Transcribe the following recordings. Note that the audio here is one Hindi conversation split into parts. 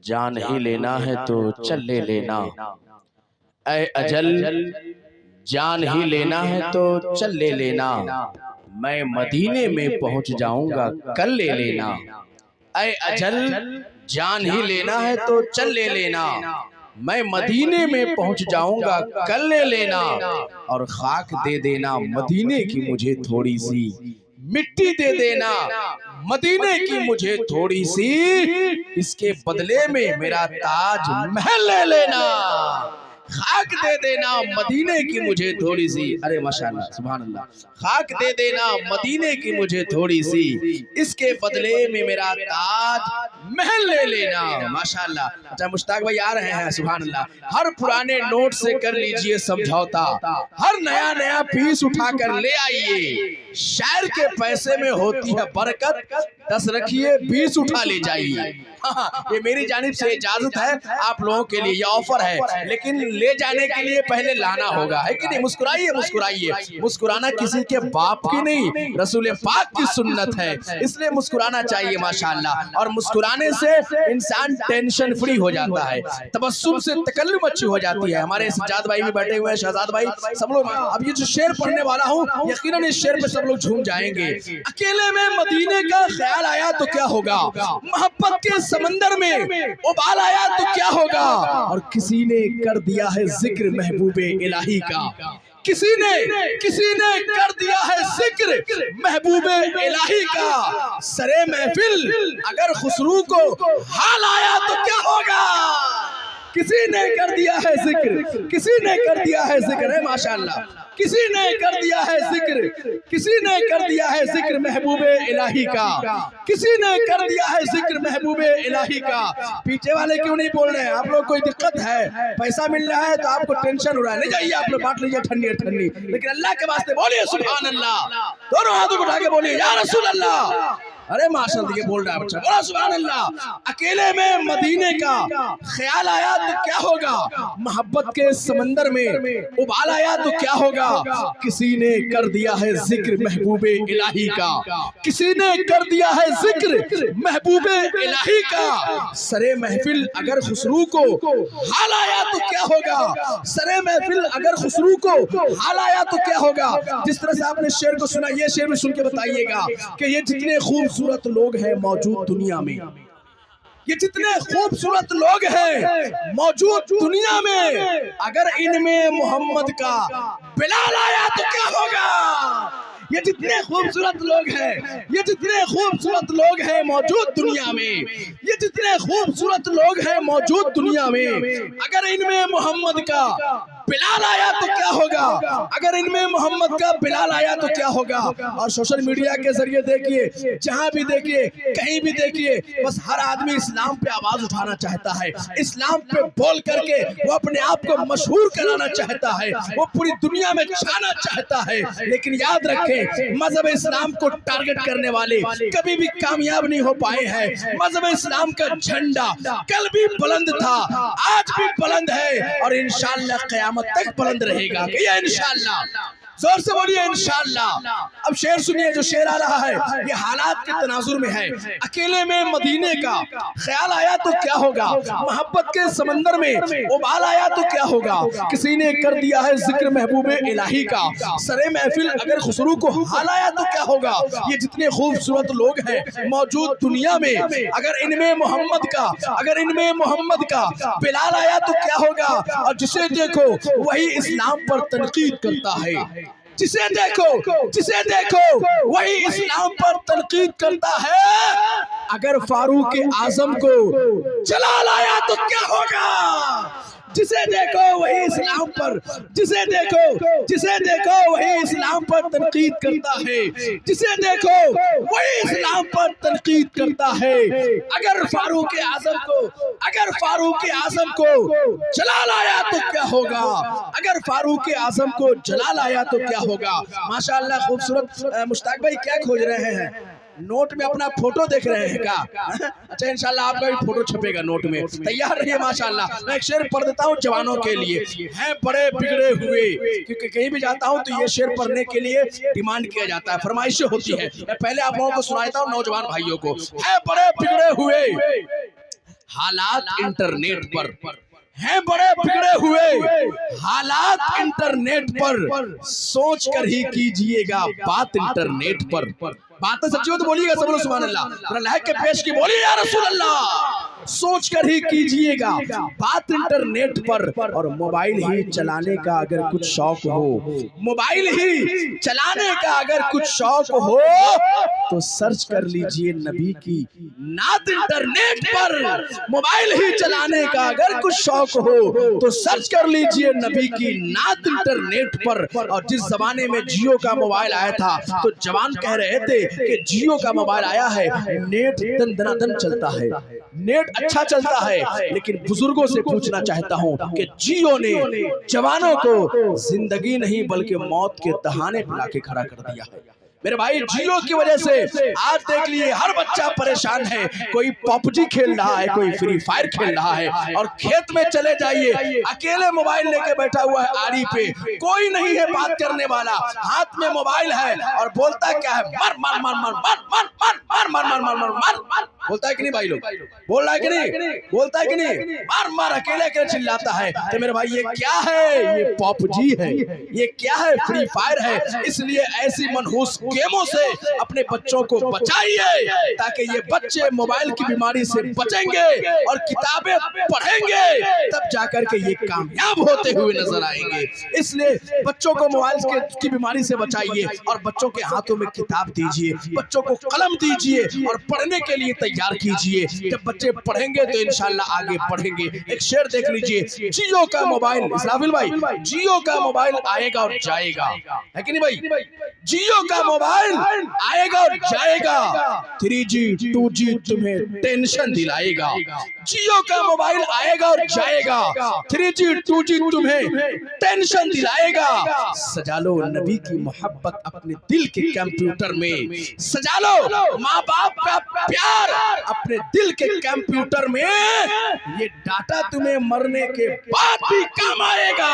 जान ही लेना है तो चल ले लेना, ऐ अजल जान ही लेना है तो चल ले लेना, मैं मदीने में पहुंच जाऊंगा कल ले लेना। ऐ अजल जान ही लेना है तो चल ले लेना, मैं मदीने में पहुंच जाऊंगा कल ले लेना। और खाक दे देना मदीने की मुझे थोड़ी सी, मिट्टी दे देना मदीने की मुझे थोड़ी सी, इसके बदले में मेरा ताज महल ले लेना। खाक दे देना मदीने की मुझे थोड़ी सी, अरे माशाअल्लाह सुभान अल्लाह, खाक दे देना मदीने की मुझे थोड़ी सी, इसके बदले में मेरा ताज महल ले लेना। माशाअल्लाह। अच्छा मुश्ताक भाई आ रहे हैं, सुभान अल्लाह। हर पुराने नोट से कर लीजिए समझौता, हर नया नया पीस उठाकर ले आइए, शायर के पैसे में होती है बरकत, 10 रखिए 20 उठा ले जाइए। हाँ, ये मेरी जानिब से इजाजत है आप लोगों के लिए, ये ऑफर है, लेकिन ले जाने के लिए पहले लाना होगा, है कि नहीं? मुस्कुराइए मुस्कुराइए, मुस्कुराना किसी के बाप की नहीं, रसूल पाक की सुन्नत है, इसलिए मुस्कुराना चाहिए माशाअल्लाह। और मुस्कुराने से इंसान टेंशन फ्री हो जाता है, तबस्सुम से तकल्लुम अच्छी हो जाती है। हमारे सज्जाद भाई भी बैठे हुए हैं, शहजाद भाई, सब लोग। अब ये जो शेर पढ़ने वाला हूँ, यकीनन इस शेर पे सब लोग झूम जाएंगे। अकेले में मदीने का ख्याल आया तो क्या होगा, मोहब्बत के समंदर में उबाल आया तो क्या होगा, और किसी ने कर दिया है जिक्र महबूबे इलाही का, किसी ने कर दिया है जिक्र महबूबे इलाही का। सरे महफिल अगर खुसरू को हाल आया तो क्या होगा, किसी ने कर दिया है जिक्र, किसी ने कर दिया है जिक्र, है माशाअल्लाह, किसी ने कर दिया है जिक्र, किसी ने कर दिया है जिक्र महबूबे इलाही का, किसी ने कर दिया है जिक्र महबूबे इलाही का। पीछे वाले क्यों नहीं बोल रहे हैं? आप लोग कोई दिक्कत है, पैसा मिल रहा है तो आपको टेंशन हो रहा है, ले जाइए आप लोग बांट लीजिए ठंडी ठंडी, लेकिन अल्लाह के वास्ते बोलिए सुभान अल्लाह, दोनों हाथों को उठा के बोलिए या रसूल अल्लाह। अरे माशाअल्लाह, ये बोल रहा है बच्चा, बोला सुभान अल्लाह। अकेले में मदीने का ख्याल आया तो क्या होगा, मोहब्बत के समंदर में उबाल आया तो क्या होगा, किसी ने कर दिया है जिक्र महबूबे इलाही का, किसी ने कर दिया है जिक्र महबूबे इलाही का। सरे महफिल अगर खुसरू को हाल आया तो क्या होगा, सरे महफिल अगर खुसरू को हाल आया तो क्या होगा। जिस तरह से आपने शेर को सुना, ये शेर में सुन के बताइएगा कि ये जितने खूबसूरत लोग हैं मौजूद दुनिया में, ये जितने खूबसूरत लोग हैं मौजूद दुनिया में, अगर इनमें मोहम्मद का बिलाल आया तो क्या होगा। ये जितने खूबसूरत लोग हैं, ये जितने खूबसूरत लोग हैं मौजूद दुनिया में, ये जितने खूबसूरत लोग हैं मौजूद दुनिया में, अगर इनमें मोहम्मद का बिलाल आया तो क्या होगा, अगर इनमें मोहम्मद का बिलाल आया तो क्या होगा। और सोशल मीडिया के जरिए देखिए, जहां भी देखिए, कहीं भी देखिए, बस हर आदमी इस्लाम पे आवाज उठाना चाहता है, इस्लाम पे बोल करके वो अपने आप को मशहूर कराना चाहता है, वो पूरी दुनिया में छाना चाहता है। लेकिन याद रखें, मजहब इस्लाम को टारगेट करने वाले कभी भी कामयाब नहीं हो पाए हैं। मजहब इस्लाम का झंडा कल भी बुलंद था, आज भी बुलंद है, और इंशाअल्लाह क़यामत तक बुलंद रहेगा। ये इंशाअल्लाह, जोर से बोलिए इंशाअल्लाह। अब शेर सुनिए, जो शेर आ रहा है ये हालात के तनाजुर में है। अकेले में मदीने का ख्याल आया तो क्या होगा, मोहब्बत के समंदर में उबाल आया तो क्या होगा, किसी ने कर दिया है जिक्र महबूबे इलाही का। सरे महफिल अगर खुसरू को हाल आया तो क्या होगा। ये जितने खूबसूरत लोग हैं मौजूद दुनिया में, अगर इनमें मोहम्मद का, अगर इनमें मोहम्मद का बिलाल आया तो क्या होगा। और जिसे देखो वही इस्लाम पर तनकीद करता है, जिसे देखो वही इस्लाम पर तनकीद करता है। अगर फारूक आजम को जलाल आया तो क्या होगा, जिसे देखो वही इस्लाम पर, जिसे देखो वही इस्लाम पर तनकीद करता है, जिसे देखो वही इस्लाम पर तनकीद करता है। अगर फारूक आजम को जलाल आया तो क्या होगा, अगर फारूक आजम को जलाल आया तो क्या होगा। माशाअल्लाह खूबसूरत। मुश्ताक भाई क्या खोज रहे हैं, नोट में अपना फोटो देख रहे हैं क्या? अच्छा इंशाल्लाह आपका भी फोटो छपेगा नोट में, तैयार रहिए। माशाल्लाह। मैं एक शेर पढ़ देता हूँ जवानों के लिए, हैं बड़े बिगड़े हुए, क्योंकि कहीं भी जाता हूँ तो ये शेर पढ़ने के लिए डिमांड किया जाता है, फरमाइशें होती है। मैं पहले आप लोगों को सुनाता हूँ, नौजवान भाइयों को। हैं बड़े बिगड़े हुए हालात इंटरनेट पर हैं बड़े बिगड़े हुए, हालात इंटरनेट पर सोच कर ही कीजिएगा बात इंटरनेट पर। बातें सच्ची हो तो बोलिएगा सब लोग सुभान अल्लाह, जरा लहक के पेश की बोलिए या रसूल अल्लाह। सोच कर ही कीजिएगा बात इंटरनेट पर। और मोबाइल ही चलाने का अगर कुछ शौक हो, मोबाइल ही चलाने का अगर कुछ शौक हो तो सर्च कर लीजिए नबी की नात इंटरनेट पर। मोबाइल ही चलाने का अगर कुछ शौक हो तो सर्च कर लीजिए नबी की नात इंटरनेट पर। और जिस जमाने में जियो का मोबाइल आया था तो जवान कह रहे थे कि जियो का मोबाइल आया है, नेट दन दनादन चलता है, नेट अच्छा चलता है। लेकिन बुजुर्गों से पूछना चाहता हूं कि जियो ने जवानों को जिंदगी नहीं बल्कि मौत के दहाने पे लाके खड़ा कर दिया है। मेरे भाई जियो की वजह से आज देख लिए हर बच्चा परेशान है। कोई पबजी खेल रहा है, कोई फ्री फायर खेल रहा है। और खेत में चले जाइए, अकेले मोबाइल लेके बैठा हुआ है आरी पे, कोई नहीं है बात करने वाला, हाथ में मोबाइल है और बोलता क्या है, मर मर मर मर मर मर मर मर मर मर मर मर मर, बोलता है कि नहीं भाई लोग, बोल रहा है कि नहीं, बोलता है कि नहीं, मर मर अकेले अकेले चिल्लाता है। तो मेरे भाई ये क्या है, ये पबजी है, ये क्या है, फ्री फायर है। इसलिए ऐसी मनहूस गेमों से अपने बच्चों को बचाइए ताकि ये बच्चे मोबाइल की बीमारी से बचेंगे और किताबें पढ़ेंगे, तब जाकर के ये कामयाब होते हुए नजर आएंगे। इसलिए बच्चों को मोबाइल की बीमारी से बचाइए और बच्चों के हाथों में किताब दीजिए, बच्चों को कलम दीजिए और पढ़ने के लिए तैयार कीजिए। जब बच्चे पढ़ेंगे तो इंशाल्लाह आगे बढ़ेंगे। एक शेर देख लीजिए, जियो का मोबाइल, इस्राफिल भाई, जियो का मोबाइल आएगा और जाएगा, है कि नहीं भाई, जियो का मोबाइल आएगा और जाएगा, 3G 2G तुम्हें टेंशन दिलाएगा। जियो का मोबाइल आएगा और जाएगा, 3G 2G तुम्हें टेंशन दिलाएगा। सजा लो नबी की मोहब्बत अपने दिल के कंप्यूटर में, सजा लो माँ बाप का प्यार अपने दिल के कंप्यूटर में। ये डाटा तुम्हें मरने के बाद भी काम आएगा।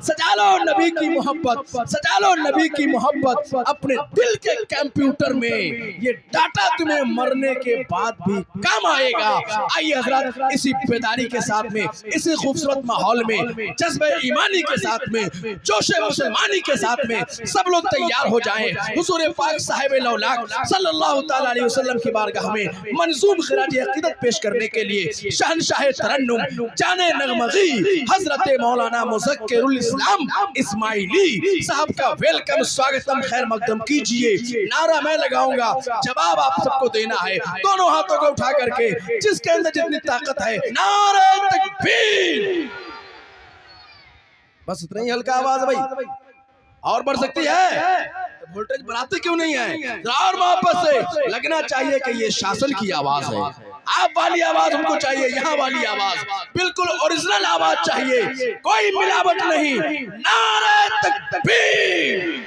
सजा लो नबी की मोहब्बत, सजा लो नबी की मोहब्बत अपने दिल के कंप्यूटर में, ये डाटा तुम्हें मरने के बाद भी काम आएगा। आइए हजरत, इसी बेदारी के साथ में, इसी खूबसूरत माहौल में, जज्बे ईमानी के साथ में, जोशे मुसलमानी के साथ में सब लोग तैयार हो जाएं। हुजूर पाक साहिब लौलाक सल्लल्लाहु तआला अलैहि वसल्लम की बारगाह में मंजूम खिराज अकीदत पेश करने के लिए शहनशाह तरन्नुम जाने नगमगी हजरत मौलाना मुज़क्किरुल इस्लाम इस्माइली साहब का वेलकम, स्वागतम, खैर मकदम कीजिए। नारा मैं लगाऊंगा, जवाब आप सबको देना है। दोनों हाथों को उठा करके जिसके अंदर जितनी ताकत है, नारे तकबीर। बस इतना ही हल्का आवाज भाई, और बढ़ सकती है? वोल्टेज बढ़ाते क्यों नहीं है? और वापस से लगना चाहिए कि ये शासन की आवाज है। आप वाली आवाज हमको चाहिए, यहाँ वाली आवाज बिल्कुल ओरिजिनल आवाज चाहिए, कोई मिलावट नहीं। नारे तकबीर।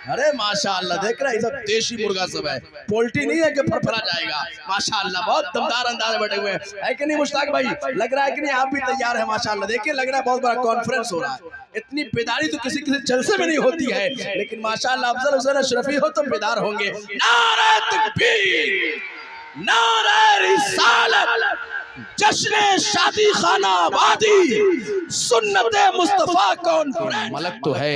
अरे माशाअल्लाह, देख रहे हैं सब देशी मुर्गा सब है, पोल्ट्री नहीं है कि फरफरा जाएगा। माशाअल्लाह बहुत दमदार अंदाज में बैठे हुए हैं, कि नहीं मुश्ताक भाई? लग रहा है कि नहीं आप भी तैयार है? माशाअल्लाह, देखिए लग रहा है बहुत बड़ा कॉन्फ्रेंस हो रहा है। इतनी बेदारी तो किसी किसी जलसे में नहीं होती है, लेकिन माशाअल्लाह अफजल हुसैन अशरफी हो तो बेदार होंगे। नारे तकबीर, नारे रिसालत, जश्न शादी खाना आबादी, सुन्नत मुस्तफा कॉन्फ्रेंस। मलक तो है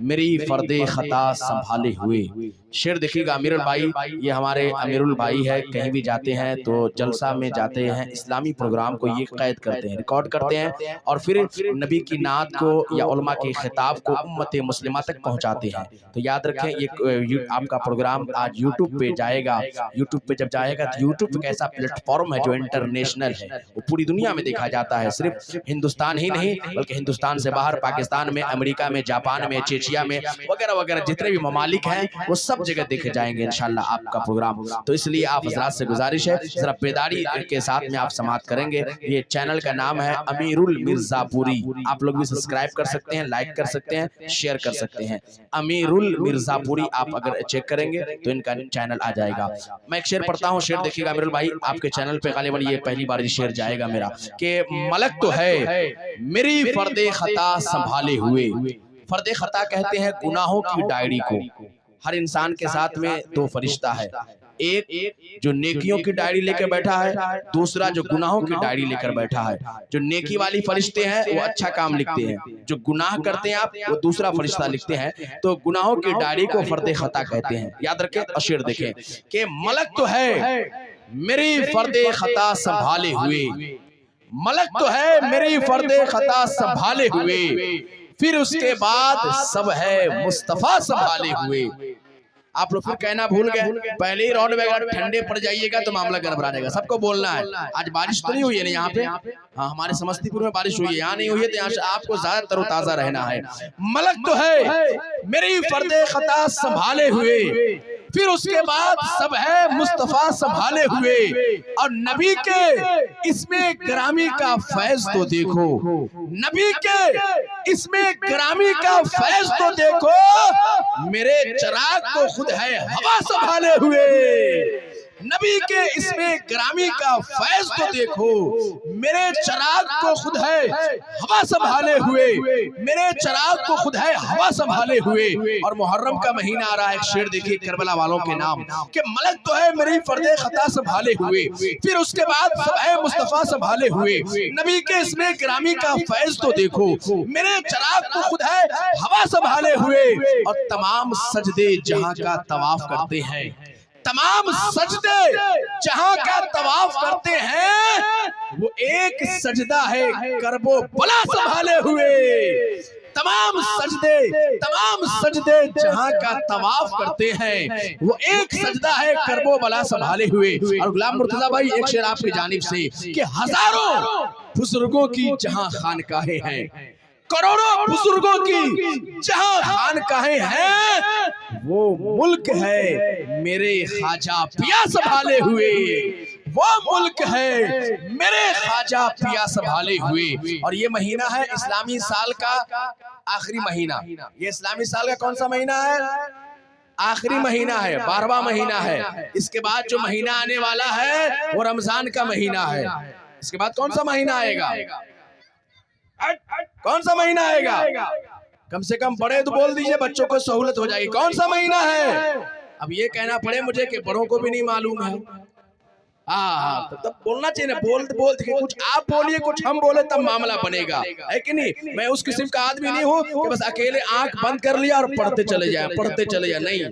मेरी फर्दे खता संभाले हुए। शेर देखिएगा अमीरुल भाई, ये हमारे अमीरुल भाई है, कहीं भी जाते हैं तो जलसा में जाते हैं, इस्लामी प्रोग्राम को ये कैद करते हैं, रिकॉर्ड करते हैं और फिर नबी की नात को या उलमा के खिताब को उम्मत मुस्लिमा तक पहुंचाते हैं। तो याद रखें ये आपका प्रोग्राम आज यूट्यूब पे जाएगा। यूट्यूब पे जब जाएगा तो यूट्यूब एक ऐसा प्लेटफॉर्म है जो इंटरनेशनल है, वो पूरी दुनिया में देखा जाता है, सिर्फ हिंदुस्तान ही नहीं बल्कि हिंदुस्तान से बाहर पाकिस्तान में, अमेरिका में, जापान में, चेचिया में वगैरह वगैरह जितने भी ममालिक हैं वो सब जगह देखे जाएंगे इंशाल्लाह आपका प्रोग्राम। तो इसलिए आप हजरात से गुजारिश है जरा बेदारी के साथ में आप समाप्त करेंगे। ये चैनल का नाम है अमीरुल मिर्जापुरी, आप लोग भी सब्सक्राइब कर सकते हैं, लाइक कर सकते हैं, शेयर कर सकते हैं। अमीरुल मिर्जापुरी आप अगर चेक करेंगे तो इनका चैनल आ जाएगा। मैं एक शेर पढ़ता हूँ, शेर देखिएगा अमीरुल भाई, आपके चैनल पे गालिबन ये पहली बार शेर जाएगा मेरा, कि मलक तो है मेरी फर्दे खता संभाले हुए। फर्दे खता कहते हैं गुनाहों की डायरी को। हर इंसान के साथ में दो फरिश्ता है, एक जो नेकियों की डायरी लेकर बैठा है, दूसरा जो गुनाहों की डायरी लेकर बैठा है। जो नेकी वाली फरिश्ते हैं वो अच्छा काम लिखते हैं, जो गुनाह करते हैं आप वो दूसरा फरिश्ता लिखते हैं। तो गुनाहों की डायरी को फर्दे खता कहते हैं। याद रखें और शेर देखें कि मलक तो है मेरी फर्दे खता संभाले हुए, मलक तो है मेरी फर्दे खता संभाले हुए, फिर उसके बाद सब है मुस्तफा संभाले हुए। आप लोग फिर कहना भूल गए, पहले ही राउंड में अगर ठंडे पड़ जाइएगा तो मामला गड़बड़ा जाएगा। सबको बोलना है। आज बारिश तो नहीं हुई है ना यहाँ पे? हाँ, हमारे समस्तीपुर में बारिश हुई है, यहाँ नहीं हुई है, तो यहाँ से आपको ज्यादा तरोताजा रहना है। मलक तो है मेरी फर्दे खता संभाले हुए, फिर उसके बाद सब है मुस्तफा संभाले हुए, और नबी के इसमें ग्रामी का फैज तो देखो, नबी के इसमें ग्रामी का फैज तो देखो, मेरे चिराग को खुद है हवा संभाले हुए। नबी के इसमें ग्रामी का फैज तो देखो, मेरे चिराग को खुद है हवा संभाले हुए, मेरे चिराग को खुद है हवा संभाले हुए। और मुहर्रम का महीना आ रहा है, एक शेर देखिए करबला वालों के नाम कि मलक तो है मेरी फर्दे खता संभाले हुए, फिर उसके बाद सब है मुस्तफा संभाले हुए, नबी के इसमें ग्रामी का फैज तो देखो, मेरे चिराग को खुद है हवा संभाले हुए। और तमाम सजदे जहां का तवाफ करते हैं, तमाम सजदे जहां का तवाफ करते हैं, वो एक सजदा है करबो बला संभाले हुए। तमाम सजदे जहां का तवाफ करते हैं, वो एक सजदा है करबो बला संभाले हुए। और गुलाम मुर्तजा भाई एक शेर आपकी जानिब से कि हजारों बुजुर्गों की जहां खानकाहें हैं, करोड़ों बुजुर्गों की जहां खानकाहें हैं, वो मुल्क है मेरे ख्वाजा पिया संभाले हुए, वो मुल्क है मेरे ख्वाजा पिया संभाले हुए। और ये महीना है इस्लामी साल का आखिरी महीना। ये इस्लामी साल का कौन सा महीना है? आखिरी महीना है, 12वां महीना है। इसके बाद जो महीना आने वाला है वो रमजान का महीना है। इसके बाद कौन सा महीना आएगा? कौन सा महीना आएगा? कम से कम बड़े तो बोल दीजिए, बच्चों को सहूलत हो जाएगी। कौन सा महीना है? अब ये कहना पड़े मुझे कि बड़ों को भी नहीं मालूम है। हाँ, तब बोलना चाहिए ना, बोलते कि कुछ आप बोलिए कुछ हम बोले तब मामला बनेगा, है कि नहीं? मैं उस किस्म का आदमी नहीं हूँ कि बस अकेले आंख बंद कर लिया और पढ़ते चले जाए। नहीं,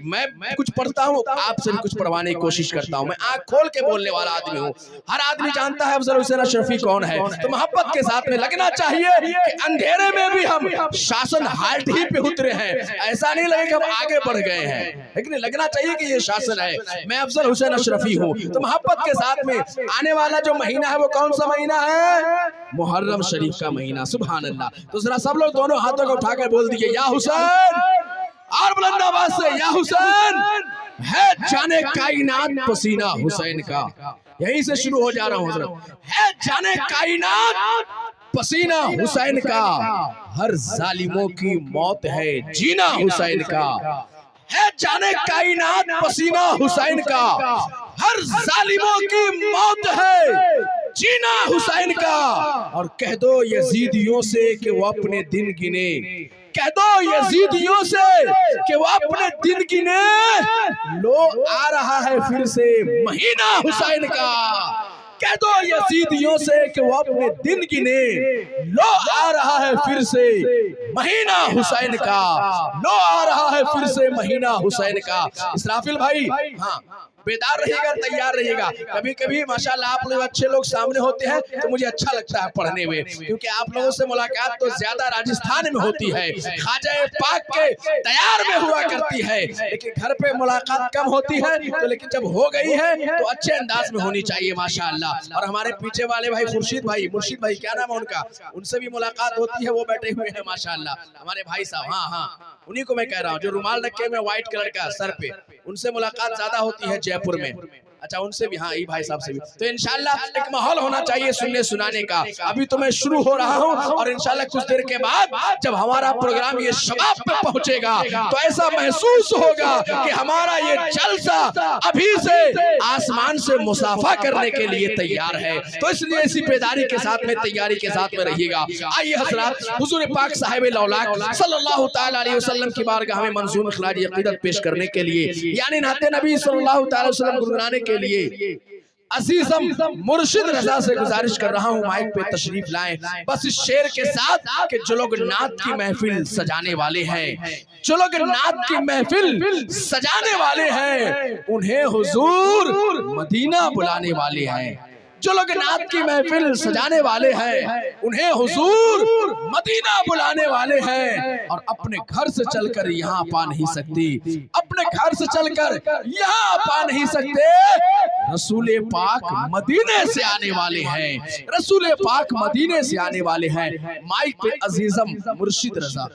मैं कुछ पढ़ता हूँ, आपसे भी कुछ पढ़वाने की कोशिश करता हूँ। मैं आंख खोल के बोलने वाला आदमी हूँ। हर आदमी जानता है अफजल हुसैन अशरफी कौन है, तो मोहब्बत के साथ में लगना चाहिए कि अंधेरे में भी हम शासन हाल्ट ही पे उतरे हैं। ऐसा नहीं लगे कि हम आगे बढ़ गए हैं, लेकिन लगना चाहिए कि ये शासन है। मैं अफजल हुसैन अशरफी हूँ। तो मोहब्बत के साथ में आने वाला जो महीना है वो कौन सा महीना है? मुहर्रम शरीफ का महीना। सुभान अल्लाह। तो जरा सब लोग दोनों हाथों को उठाकर बोल दीजिए या हुसैन, और बुलंद आवाज से या हुसैन। है जाने कायनात पसीना हुसैन का, यहीं से शुरू हो जा रहा हूँ। है जाने कायनात पसीना हुसैन का, हर जालिमों की मौत है जीना हुसैन का। है जाने कायनात पसीना हुसैन का, हर जालिमों की मौत है जीना हुसैन का। और कह दो यजीदियों से कि वो अपने दिन गिने, कह दो यजीदियों से कि वो अपने दिन गिने, लो आ रहा है फिर से महीना हुसैन का। कह दो यजीदियों से कि वो अपने दिन गिने, लो आ रहा है फिर से महीना हुसैन का, लो आ रहा है फिर से महीना हुसैन का। इसराफिल भाई, हाँ, बेदार रहिएगा, तैयार रहिएगा। कभी कभी माशाल्लाह आप लोग अच्छे लोग सामने होते हैं तो मुझे अच्छा लगता है पढ़ने में, क्योंकि आप लोगों से मुलाकात तो ज्यादा राजस्थान में होती है, ख्वाजा पाक के तैयार में हुआ करती है, लेकिन घर पे मुलाकात कम होती है। तो लेकिन जब हो गई है तो अच्छे अंदाज में होनी चाहिए माशाल्लाह। और हमारे पीछे वाले भाई मुर्शिद भाई क्या नाम है उनका, उनसे भी मुलाकात होती है, वो बैठे हुए हैं माशाल्लाह हमारे भाई साहब। हाँ, उन्हीं को मैं कह रहा हूँ जो रुमाल रखे हुए व्हाइट कलर का सर पे, उनसे मुलाकात ज्यादा होती है जयपुर में। अच्छा उनसे भी, हाँ, ये भाई साहब से भी। तो इंशाल्लाह एक माहौल होना चाहिए सुनने सुनाने का। अभी तो मैं शुरू हो रहा हूँ और इंशाल्लाह कुछ देर के बाद जब हमारा प्रोग्राम ये शबाब पे पहुंचेगा तो ऐसा महसूस होगा कि हमारा ये जलसा अभी से आसमान से मुसाफा करने के लिए तैयार है। तो इसलिए इसी बेदारी के साथ में, तैयारी के साथ में रहिएगा। आइए हज़रात, हुजूर पाक साहिब लौलाक सल्लल्लाहु तआला अलैहि वसल्लम की बारगाह में मंजूम खिलाड़ी अक़ीदत पेश करने के लिए, यानी नाते नबी सल्लल्लाहु तआला अलैहि वसल्लम गुनगुनाने के लिए अजीजम मुर्शिद रजा से गुजारिश कर रहा हूँ माइक पे तशरीफ लाएं, बस इस शेर के साथ कि जो लोग नात की महफिल सजाने वाले हैं, जो लोग नात की महफिल सजाने वाले हैं, उन्हें हुजूर मदीना बुलाने वाले हैं। जो लोग नात की महफिल सजाने वाले हैं, उन्हें हुजूर मदीना बुलाने वाले हैं। और अपने घर से चलकर यहाँ पा नहीं सकती, अपने घर से चलकर यहाँ पा नहीं सकते, रसूल पाक मदीने से आने वाले हैं, रसूल पाक मदीने से आने वाले हैं। माइक पे अजीजम मुर्शिद रजा।